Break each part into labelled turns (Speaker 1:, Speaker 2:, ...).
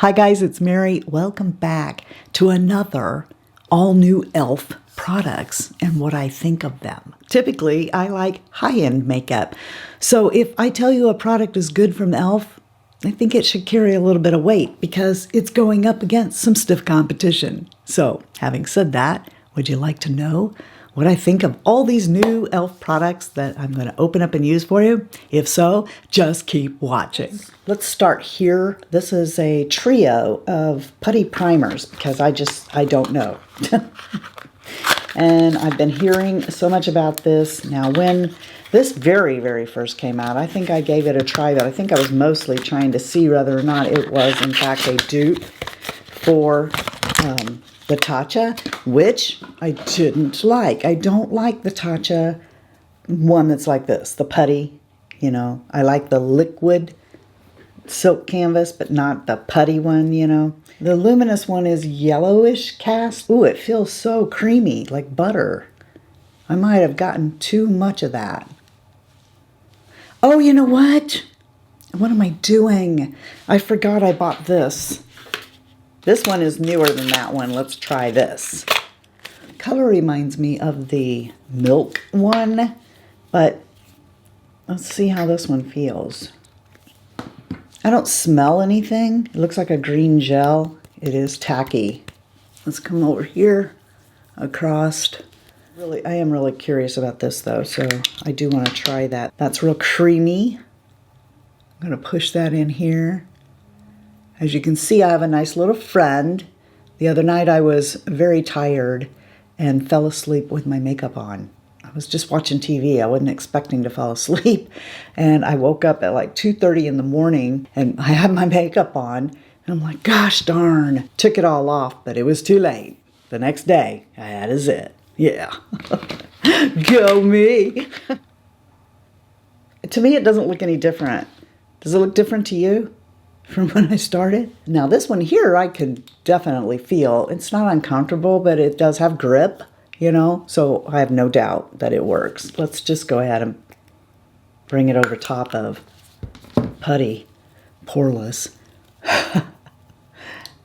Speaker 1: Hi guys, it's Mary. Welcome back to another all-new e.l.f. products and what I think of them. Typically, I like high-end makeup. So if I tell you a product is good from e.l.f., I think it should carry a little bit of weight because it's going up against some stiff competition. So having said that, would you like to know what I think of all these new e.l.f. products that I'm going to open up and use for you? If so, just keep watching. Let's start here. This is a trio of putty primers because I don't know. And I've been hearing so much about this. Now, when this very first came out, I think I gave it a try, but I think I was mostly trying to see whether or not it was, in fact, a dupe for the Tatcha, which I didn't like. I don't like the Tatcha one that's like this, the putty, you know. I like the liquid silk canvas, but not the putty one, you know. The luminous one is yellowish cast. Ooh, it feels so creamy, like butter. I might have gotten too much of that. Oh, you know what? What am I doing? I forgot I bought this. This one is newer than that one. Let's try this. Color reminds me of the milk one, but let's see how this one feels. I don't smell anything. It looks like a green gel. It is tacky. Let's come over here across. I am really curious about this though, so I do want to try that. That's real creamy. I'm going to push that in here. As you can see, I have a nice little friend. The other night I was very tired and fell asleep with my makeup on. I was just watching TV. I wasn't expecting to fall asleep. And I woke up at like 2:30 in the morning and I had my makeup on. And I'm like, gosh darn. Took it all off, but it was too late. The next day, I had a zit. Yeah. Go me. To me, it doesn't look any different. Does it look different to you from when I started? Now this one here, I could definitely feel. It's not uncomfortable, but it does have grip, you know, so I have no doubt that it works. Let's just go ahead and bring it over top of putty, poreless.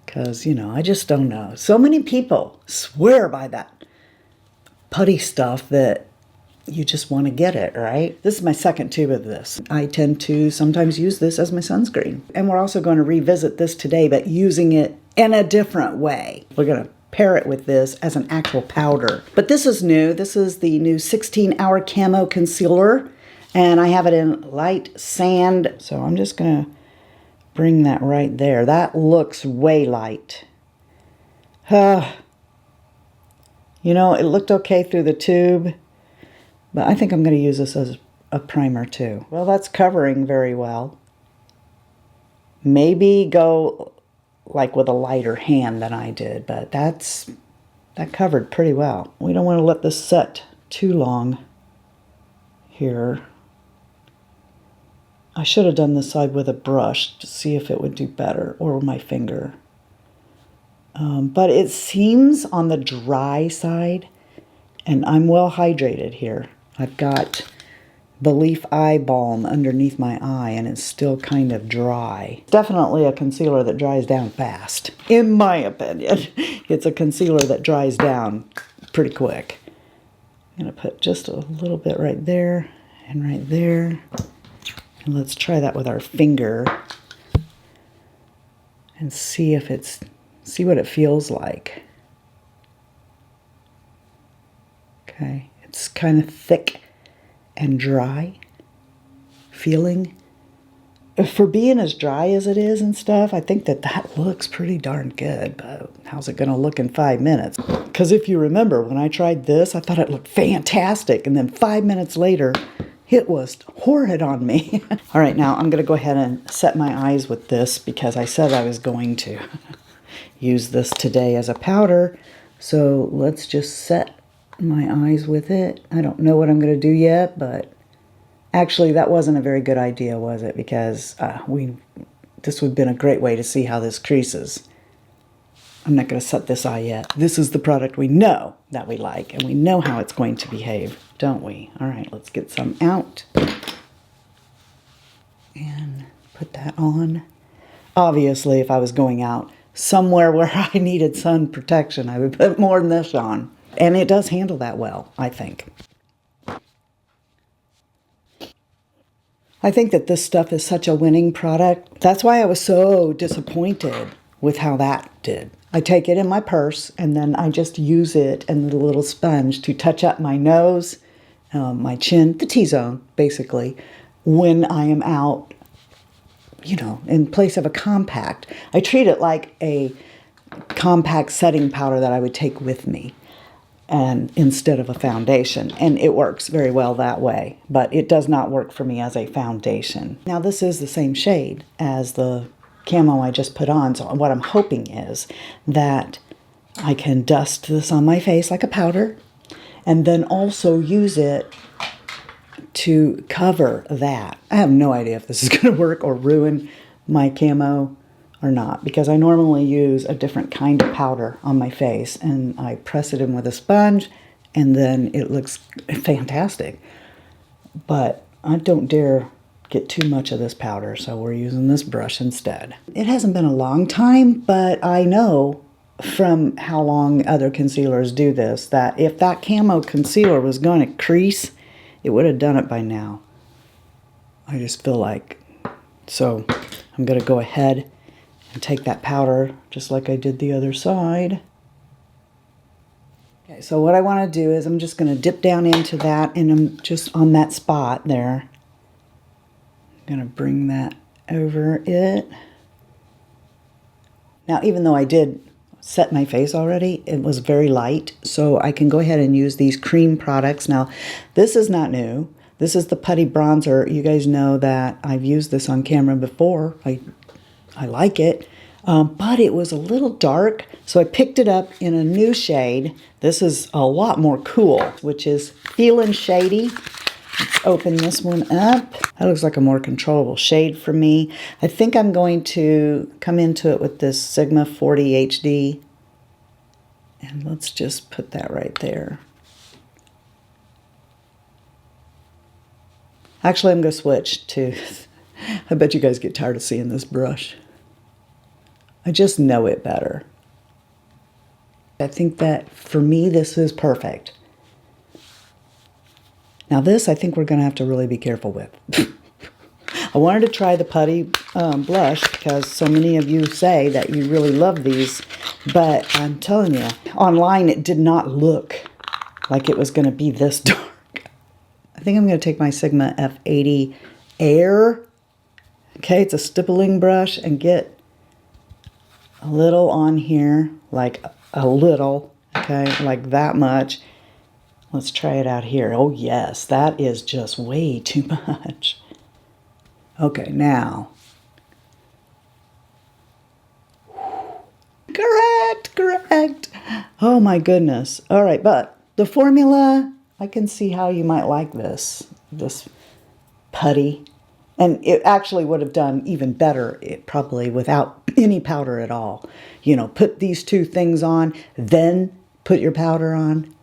Speaker 1: Because, you know, I just don't know. So many people swear by that putty stuff that you just want to get it, right? This is my second tube of this. I tend to sometimes use this as my sunscreen. And we're also going to revisit this today, but using it in a different way. We're going to pair it with this as an actual powder. But this is new. This is the new 16-hour Camo Concealer. And I have it in light sand. So I'm just going to bring that right there. That looks way light. You know, it looked okay through the tube. But I think I'm going to use this as a primer too. Well, that's covering very well. Maybe go like with a lighter hand than I did, but that covered pretty well. We don't want to let this set too long here. I should have done this side with a brush to see if it would do better, or my finger. But it seems on the dry side, and I'm well hydrated here. I've got the e.l.f. eye balm underneath my eye and it's still kind of dry. Definitely a concealer that dries down fast. In my opinion, it's a concealer that dries down pretty quick. I'm going to put just a little bit right there and right there. And let's try that with our finger and see what it feels like. Okay. It's kind of thick and dry feeling. For being as dry as it is and stuff, I think that looks pretty darn good, but how's it going to look in 5 minutes? Because if you remember, when I tried this, I thought it looked fantastic, and then 5 minutes later, it was horrid on me. All right, now I'm going to go ahead and set my eyes with this because I said I was going to use this today as a powder. So let's just set my eyes with it. I don't know what I'm going to do yet, but actually that wasn't a very good idea, was it? Because this would have been a great way to see how this creases. I'm not going to set this eye yet. This is the product we know that we like, and we know how it's going to behave, don't we? All right, let's get some out and put that on. Obviously, if I was going out somewhere where I needed sun protection, I would put more than this on. And it does handle that well, I think. I think that this stuff is such a winning product. That's why I was so disappointed with how that did. I take it in my purse and then I just use it and the little sponge to touch up my nose, my chin, the T-zone, basically, when I am out, you know, in place of a compact. I treat it like a compact setting powder that I would take with me, and instead of a foundation, and it works very well that way, but it does not work for me as a foundation. Now this is the same shade as the camo I just put on, so what I'm hoping is that I can dust this on my face like a powder and then also use it to cover that. I have no idea if this is going to work or ruin my camo or not, because I normally use a different kind of powder on my face and I press it in with a sponge and then it looks fantastic. But I don't dare get too much of this powder, so we're using this brush instead. It hasn't been a long time, but I know from how long other concealers do this that if that camo concealer was going to crease, it would have done it by now. I just feel like. So I'm going to go ahead and take that powder just like I did the other side. Okay, so what I want to do is I'm just going to dip down into that, and I'm just on that spot there. I'm going to bring that over it. Now, even though I did set my face already, it was very light, so I can go ahead and use these cream products. Now, this is not new. This is the Putty Bronzer. You guys know that I've used this on camera before. I like it, but it was a little dark, so I picked it up in a new shade. This is a lot more cool, which is Feelin' Shady. Let's open this one up. That looks like a more controllable shade for me. I think I'm going to come into it with this Sigma 40 HD. And let's just put that right there. Actually, I'm going to switch to... I bet you guys get tired of seeing this brush. I just know it better. I think that for me, this is perfect. Now this, I think we're going to have to really be careful with. I wanted to try the Putty blush because so many of you say that you really love these, but I'm telling you, online it did not look like it was going to be this dark. I think I'm going to take my Sigma F80 Air. Okay, it's a stippling brush, and get a little on here, like a little, okay, like that much. Let's try it out here. Oh yes, that is just way too much. Okay, now. Correct. Oh my goodness. All right, but the formula, I can see how you might like this putty. And it actually would have done even better, probably without any powder at all. You know, put these two things on, then put your powder on.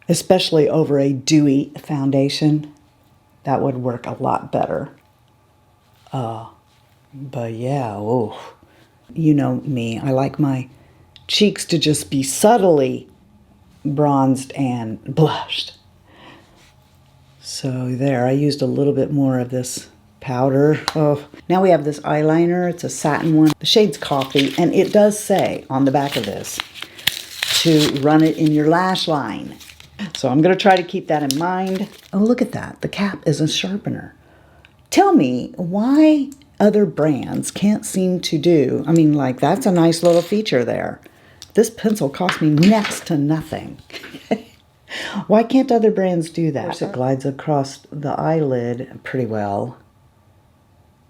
Speaker 1: Especially over a dewy foundation. That would work a lot better. But yeah, oh. You know me, I like my cheeks to just be subtly bronzed and blushed. So there, I used a little bit more of this powder. Oh, now we have this eyeliner. It's a satin one. The shade's Coffee, and it does say on the back of this to run it in your lash line. So I'm going to try to keep that in mind. Oh, look at that. The cap is a sharpener. Tell me why other brands can't seem to do. I mean, like, that's a nice little feature there. This pencil cost me next to nothing. Why can't other brands do that? Of course, it glides across the eyelid pretty well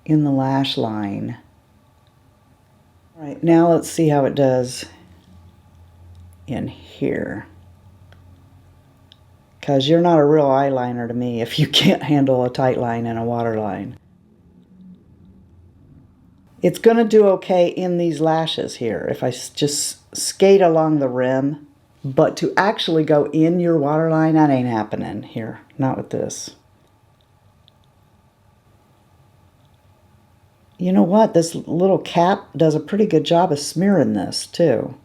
Speaker 1: in the lash line. All right, now let's see how it does in here. Because you're not a real eyeliner to me if you can't handle a tight line and a waterline. It's going to do okay in these lashes here if I just skate along the rim. But to actually go in your waterline, that ain't happening here. Not with this. You know what? This little cap does a pretty good job of smearing this too.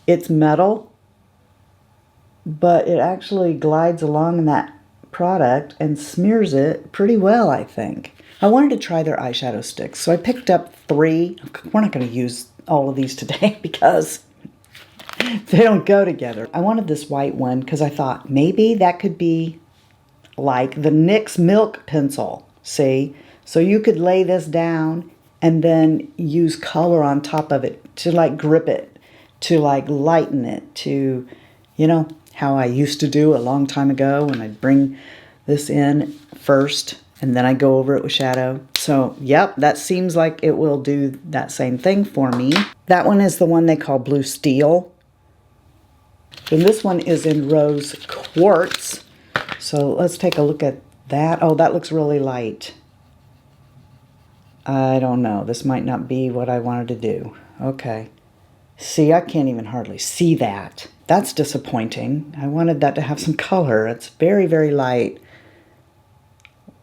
Speaker 1: It's metal, but it actually glides along in that product and smears it pretty well, I think. I wanted to try their eyeshadow sticks, so I picked up 3. We're not going to use all of these today because they don't go together. I wanted this white one because I thought maybe that could be like the NYX Milk pencil, see? So you could lay this down and then use color on top of it to like grip it, to like lighten it, to, you know, how I used to do a long time ago when I'd bring this in first and then I go over it with shadow. So, yep, that seems like it will do that same thing for me. That one is the one they call Blue Steel. And this one is in Rose Quartz. So let's take a look at that. Oh, that looks really light. I don't know. This might not be what I wanted to do. Okay. See, I can't even hardly see that. That's disappointing. I wanted that to have some color. It's very, very light.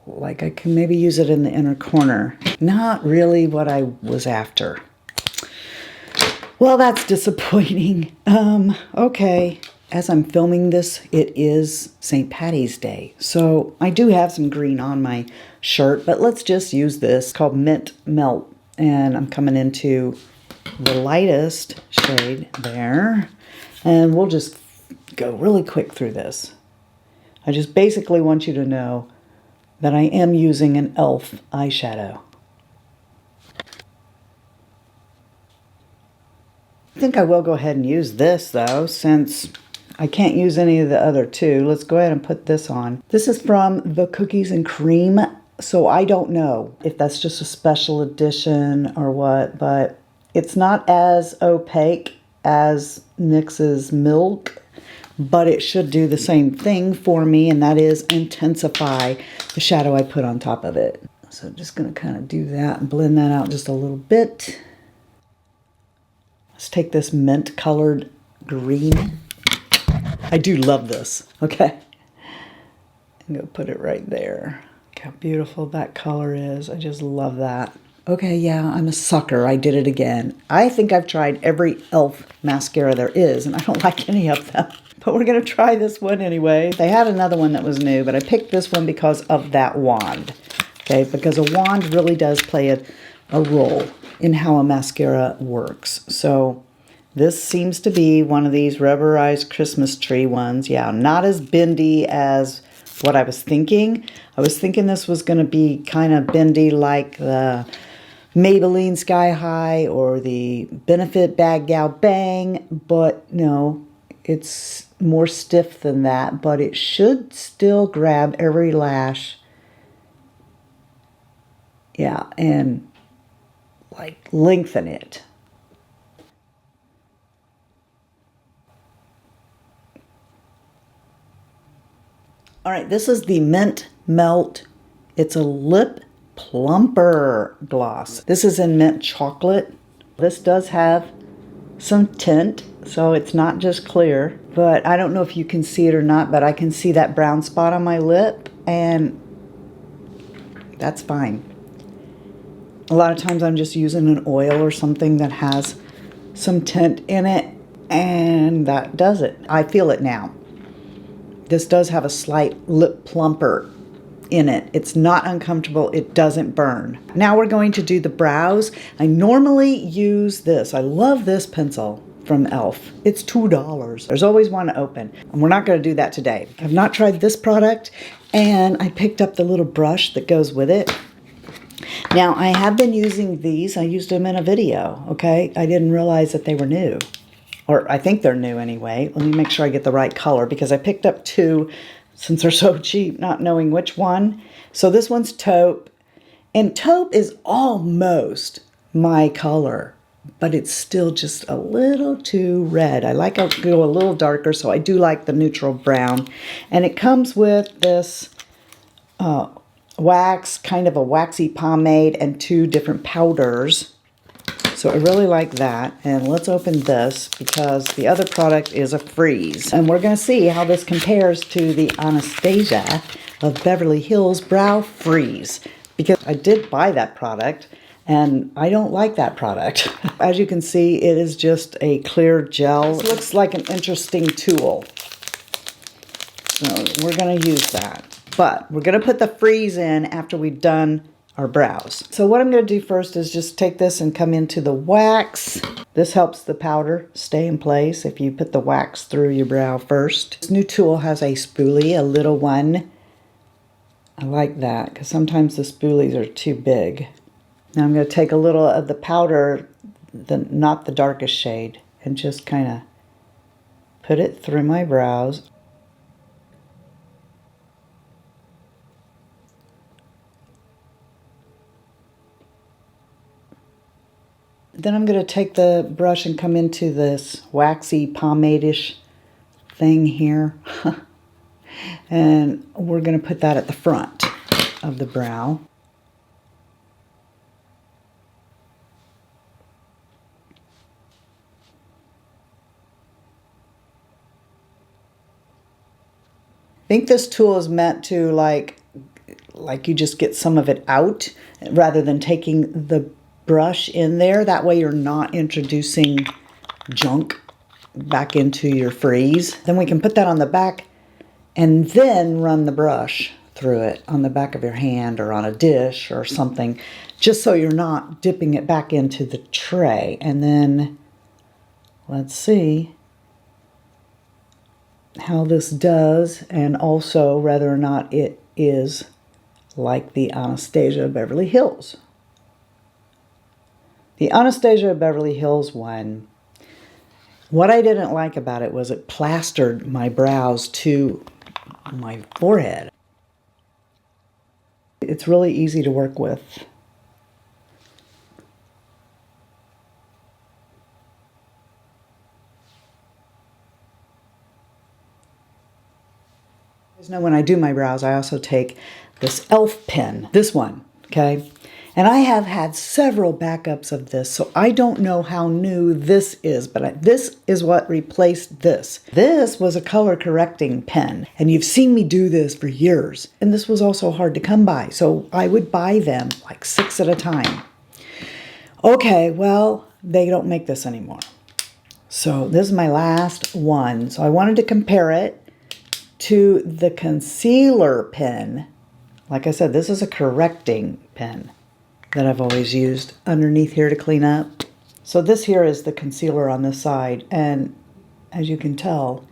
Speaker 1: Like I can maybe use it in the inner corner. Not really what I was after. Well, that's disappointing. Okay. As I'm filming this, it is St. Patty's Day. So I do have some green on my shirt, but let's just use this. It's called Mint Melt. And I'm coming into the lightest shade there. And we'll just go really quick through this. I just basically want you to know that I am using an e.l.f. eyeshadow. I think I will go ahead and use this though, since I can't use any of the other 2. Let's go ahead and put this on. This is from the Cookies and Cream, so I don't know if that's just a special edition or what, but it's not as opaque as NYX's Milk, but it should do the same thing for me, and that is intensify the shadow I put on top of it. So I'm just going to kind of do that and blend that out just a little bit. Let's take this mint colored green. I do love this. Okay. I'm going to put it right there. Look how beautiful that color is. I just love that. Okay, yeah, I'm a sucker. I did it again. I think I've tried every e.l.f. mascara there is, and I don't like any of them. But we're going to try this one anyway. They had another one that was new, but I picked this one because of that wand. Okay, because a wand really does play a role in how a mascara works. So this seems to be one of these rubberized Christmas tree ones. Yeah, not as bendy as what I was thinking. I was thinking this was going to be kind of bendy like the Maybelline Sky High or the Benefit Bad Gal Bang, but no, it's more stiff than that, but it should still grab every lash. Yeah, and like lengthen it. All right, this is the Mint Melt. It's a lip plumper gloss. This is in mint chocolate. This does have some tint, so it's not just clear, but I don't know if you can see it or not, but I can see that brown spot on my lip, and that's fine. A lot of times I'm just using an oil or something that has some tint in it, and that does it. I feel it now. This does have a slight lip plumper in it. It's not uncomfortable. It doesn't burn. Now we're going to do the brows. I normally use this. I love this pencil from e.l.f. It's $2. There's always one open, and we're not going to do that today. I've not tried this product, and I picked up the little brush that goes with it. Now, I have been using these. I used them in a video, okay? I didn't realize that they were new. Or I think they're new anyway. Let me make sure I get the right color because I picked up 2 since they're so cheap, not knowing which one. So this one's taupe. And taupe is almost my color, but it's still just a little too red. I like to go a little darker, so I do like the neutral brown. And it comes with this wax, kind of a waxy pomade, and 2 different powders. So I really like that. And let's open this because the other product is a freeze. And we're going to see how this compares to the Anastasia of Beverly Hills Brow Freeze. because I did buy that product and I don't like that product. As you can see, it is just a clear gel. This looks like an interesting tool. So we're going to use that. But we're going to put the freeze in after we've done our brows. So what I'm going to do first is just take this and come into the wax. This helps the powder stay in place if you put the wax through your brow first. This new tool has a spoolie, a little one. I like that because sometimes the spoolies are too big. Now I'm going to take a little of the powder, not the darkest shade, and just kind of put it through my brows. Then I'm going to take the brush and come into this waxy pomade-ish thing here. And we're going to put that at the front of the brow. I think this tool is meant to like you just get some of it out rather than taking the brush in there. That way you're not introducing junk back into your freeze. Then we can put that on the back and then run the brush through it on the back of your hand or on a dish or something, just so you're not dipping it back into the tray. And then let's see how this does, and also whether or not it is like the Anastasia Beverly Hills. The Anastasia Beverly Hills one, what I didn't like about it was it plastered my brows to my forehead. It's really easy to work with. You guys know when I do my brows, I also take this e.l.f. pen, this one, okay? And I have had several backups of this, so I don't know how new this is, but this is what replaced this. This was a color correcting pen, and you've seen me do this for years. And this was also hard to come by, so I would buy them like 6 at a time. Okay, well, they don't make this anymore. So this is my last one. So I wanted to compare it to the concealer pen. Like I said, this is a correcting pen that I've always used underneath here to clean up. So this here is the concealer on this side, and as you can tell,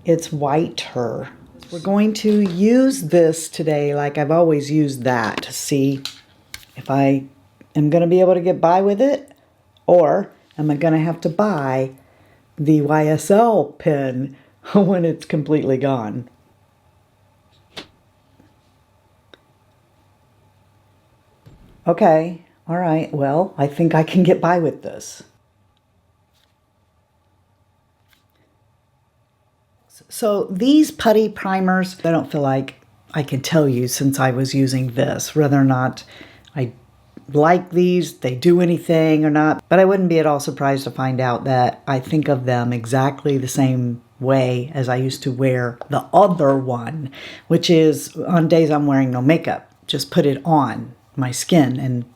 Speaker 1: it's whiter. We're going to use this today like I've always used that to see if I am going to be able to get by with it, or am I going to have to buy the YSL pen when it's completely gone. Okay, all right, well, I think I can get by with this. So these putty primers, I don't feel like I can tell you since I was using this, whether or not I like these, they do anything or not, but I wouldn't be at all surprised to find out that I think of them exactly the same way as I used to wear the other one, which is on days I'm wearing no makeup, just put it on my skin and,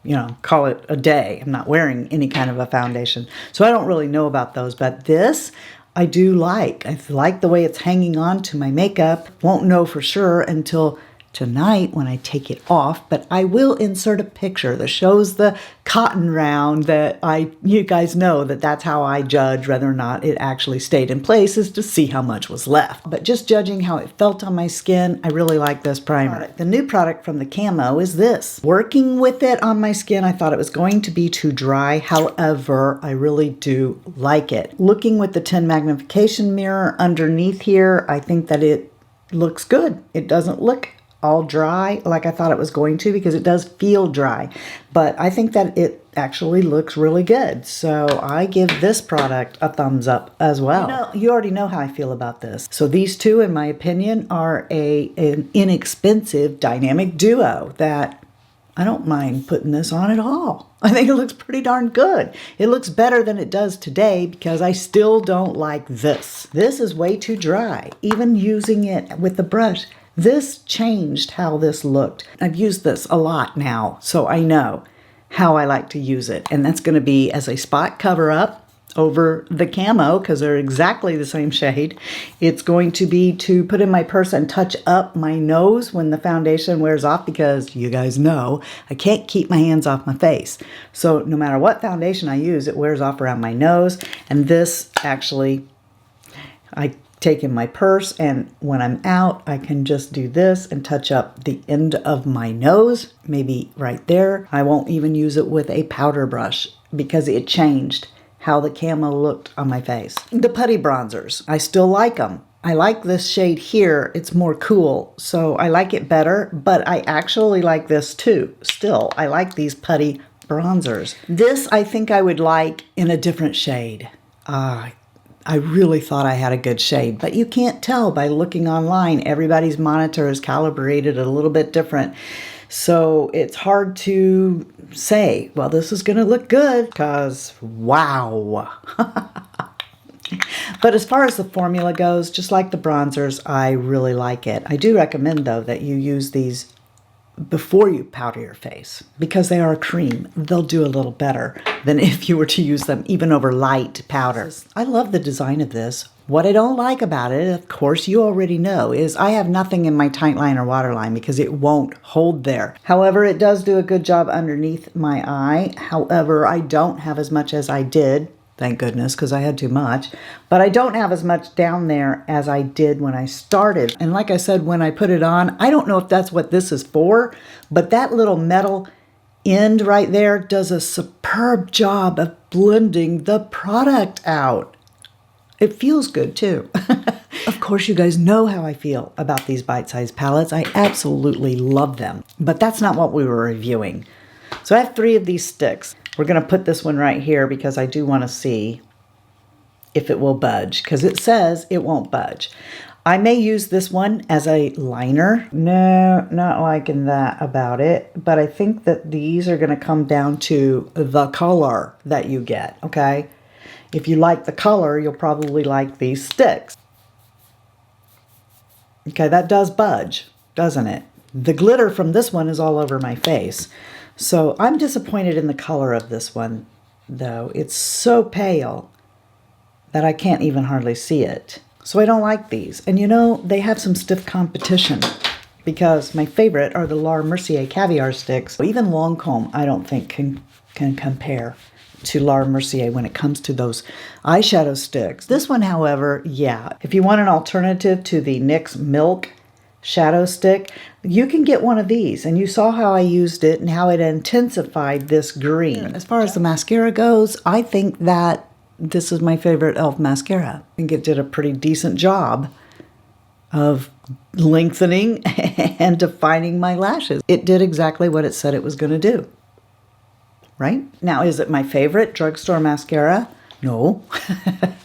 Speaker 1: you know, call it a day. I'm not wearing any kind of a foundation. So I don't really know about those, but this I do like. I like the way it's hanging on to my makeup. Won't know for sure until tonight when I take it off, but I will insert a picture that shows the cotton round that you guys know that that's how I judge whether or not it actually stayed in place, is to see how much was left. But just judging how it felt on my skin, I really like this primer. The new product from the Camo is this. Working with it on my skin, I thought it was going to be too dry. However, I really do like it. Looking with the 10 magnification mirror underneath here, I think that it looks good. It doesn't look all dry like I thought it was going to, because it does feel dry, but I think that it actually looks really good. So I give this product a thumbs up as well. You already know how I feel about this. So these two, in my opinion, are an inexpensive dynamic duo that I don't mind putting this on at all. I think it looks pretty darn good. It looks better than it does today because I still don't like this. This is way too dry. Even using it with the brush, This changed how this looked. I've used this a lot now, so I know how I like to use it. And that's going to be as a spot cover up over the camo, because they're exactly the same shade. It's going to be to put in my purse and touch up my nose when the foundation wears off, because you guys know I can't keep my hands off my face. So no matter what foundation I use, it wears off around my nose. And this actually, I take in my purse, and when I'm out, I can just do this and touch up the end of my nose, maybe right there. I won't even use it with a powder brush because it changed how the camo looked on my face. The putty bronzers, I still like them. I like this shade here. It's more cool, so I like it better, but I actually like this too. Still, I like these putty bronzers. This I think I would like in a different shade. I really thought I had a good shade, but you can't tell by looking online. Everybody's monitor is calibrated a little bit different. So it's hard to say, well, this is going to look good, because wow. But as far as the formula goes, just like the bronzers, I really like it. I do recommend, though, that you use these before you powder your face, because they are a cream. They'll do a little better than if you were to use them even over light powder. I love the design of this. What I don't like about it, of course you already know, is I have nothing in my tight line or waterline because it won't hold there. However, it does do a good job underneath my eye. However, I don't have as much as I did. Thank goodness, because I had too much. But I don't have as much down there as I did when I started. And like I said, when I put it on, I don't know if that's what this is for, but that little metal end right there does a superb job of blending the product out. It feels good too. Of course, you guys know how I feel about these bite-sized palettes. I absolutely love them. But that's not what we were reviewing. So I have 3 of these sticks. We're going to put this one right here because I do want to see if it will budge, because it says it won't budge. I may use this one as a liner. No, not liking that about it. But I think that these are going to come down to the color that you get, okay? If you like the color, you'll probably like these sticks. Okay, that does budge, doesn't it? The glitter from this one is all over my face. So I'm disappointed in the color of this one, though. It's so pale that I can't even hardly see it. So I don't like these. And you know, they have some stiff competition, because my favorite are the Laura Mercier caviar sticks. Even Lancome, I don't think can compare to Laura Mercier when it comes to those eyeshadow sticks. This one, however, yeah. If you want an alternative to the NYX Milk shadow stick, you can get one of these. And you saw how I used it and how it intensified this green. As far as the mascara goes, I think that this is my favorite e.l.f. mascara. I think it did a pretty decent job of lengthening and defining my lashes. It did exactly what it said it was going to do. Right? Now, is it my favorite drugstore mascara? No.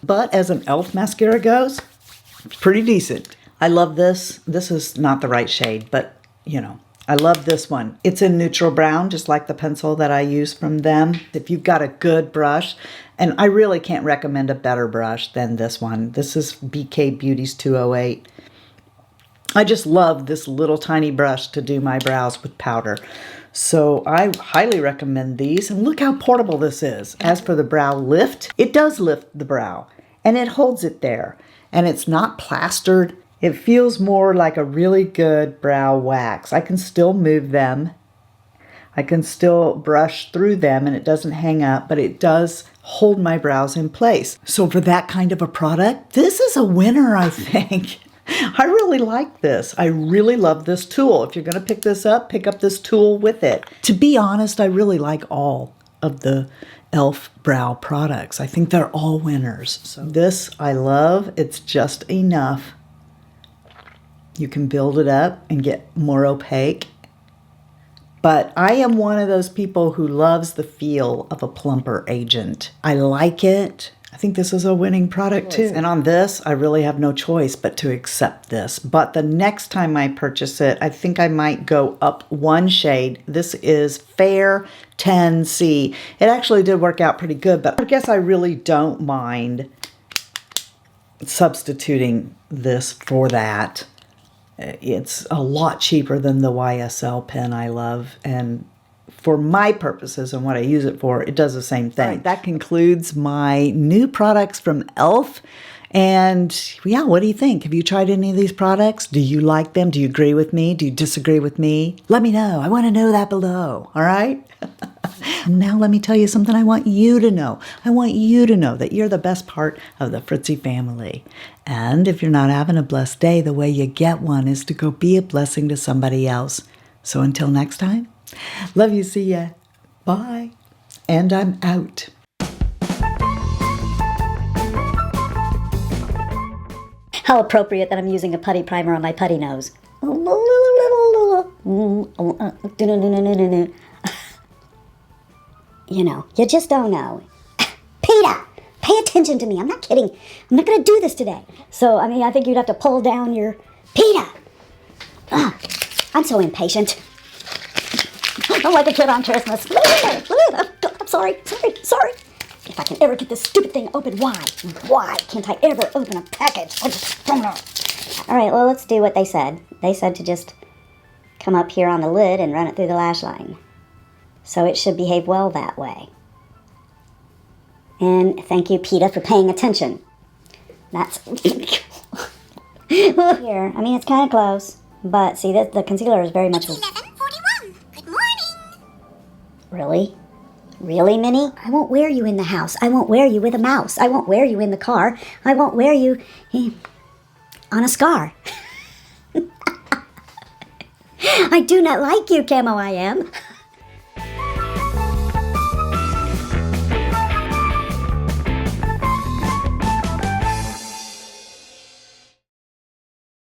Speaker 1: But as an e.l.f. mascara goes, it's pretty decent. I love this. This is not the right shade, but, you know, I love this one. It's in neutral brown, just like the pencil that I use from them. If you've got a good brush, and I really can't recommend a better brush than this one. This is BK Beauty's 208. I just love this little tiny brush to do my brows with powder. So I highly recommend these. And look how portable this is. As for the brow lift, it does lift the brow. And it holds it there. And it's not plastered. It feels more like a really good brow wax. I can still move them. I can still brush through them and it doesn't hang up. But it does hold my brows in place. So for that kind of a product, this is a winner, I think. I really like this. I really love this tool. If you're going to pick this up, pick up this tool with it. To be honest, I really like all of the e.l.f. brow products. I think they're all winners. So this I love. It's just enough. You can build it up and get more opaque. But I am one of those people who loves the feel of a plumper agent. I like it. I think this is a winning product too. And on this, I really have no choice but to accept this. But the next time I purchase it, I think I might go up one shade. This is Fair 10C. It actually did work out pretty good, but I guess I really don't mind substituting this for that. It's a lot cheaper than the YSL pen I love, and for my purposes and what I use it for, it does the same thing. Right, that concludes my new products from e.l.f. And yeah, what do you think? Have you tried any of these products? Do you like them? Do you agree with me? Do you disagree with me? Let me know. I want to know that below. All right? Now let me tell you something I want you to know. I want you to know that you're the best part of the Fritzy family. And if you're not having a blessed day, the way you get one is to go be a blessing to somebody else. So until next time, love you, see ya. Bye. And I'm out.
Speaker 2: How appropriate that I'm using a putty primer on my putty nose. You know, you just don't know. Peter, pay attention to me. I'm not kidding. I'm not going to do this today. So, I mean, I think you'd have to pull down your... Peter! I'm so impatient. I'm like a kid on Christmas. I'm sorry. If I can ever get this stupid thing open, why can't I ever open a package? I just don't know. All right, well, let's do what they said. They said to just come up here on the lid and run it through the lash line. So it should behave well that way. And thank you, PETA, for paying attention. That's... Here, I mean, it's kind of close. But see, the concealer is very much...
Speaker 3: 11:41. Good morning.
Speaker 2: Really? Really, Minnie? I won't wear you in the house. I won't wear you with a mouse. I won't wear you in the car. I won't wear you on a scar. I do not like you, Camo I am.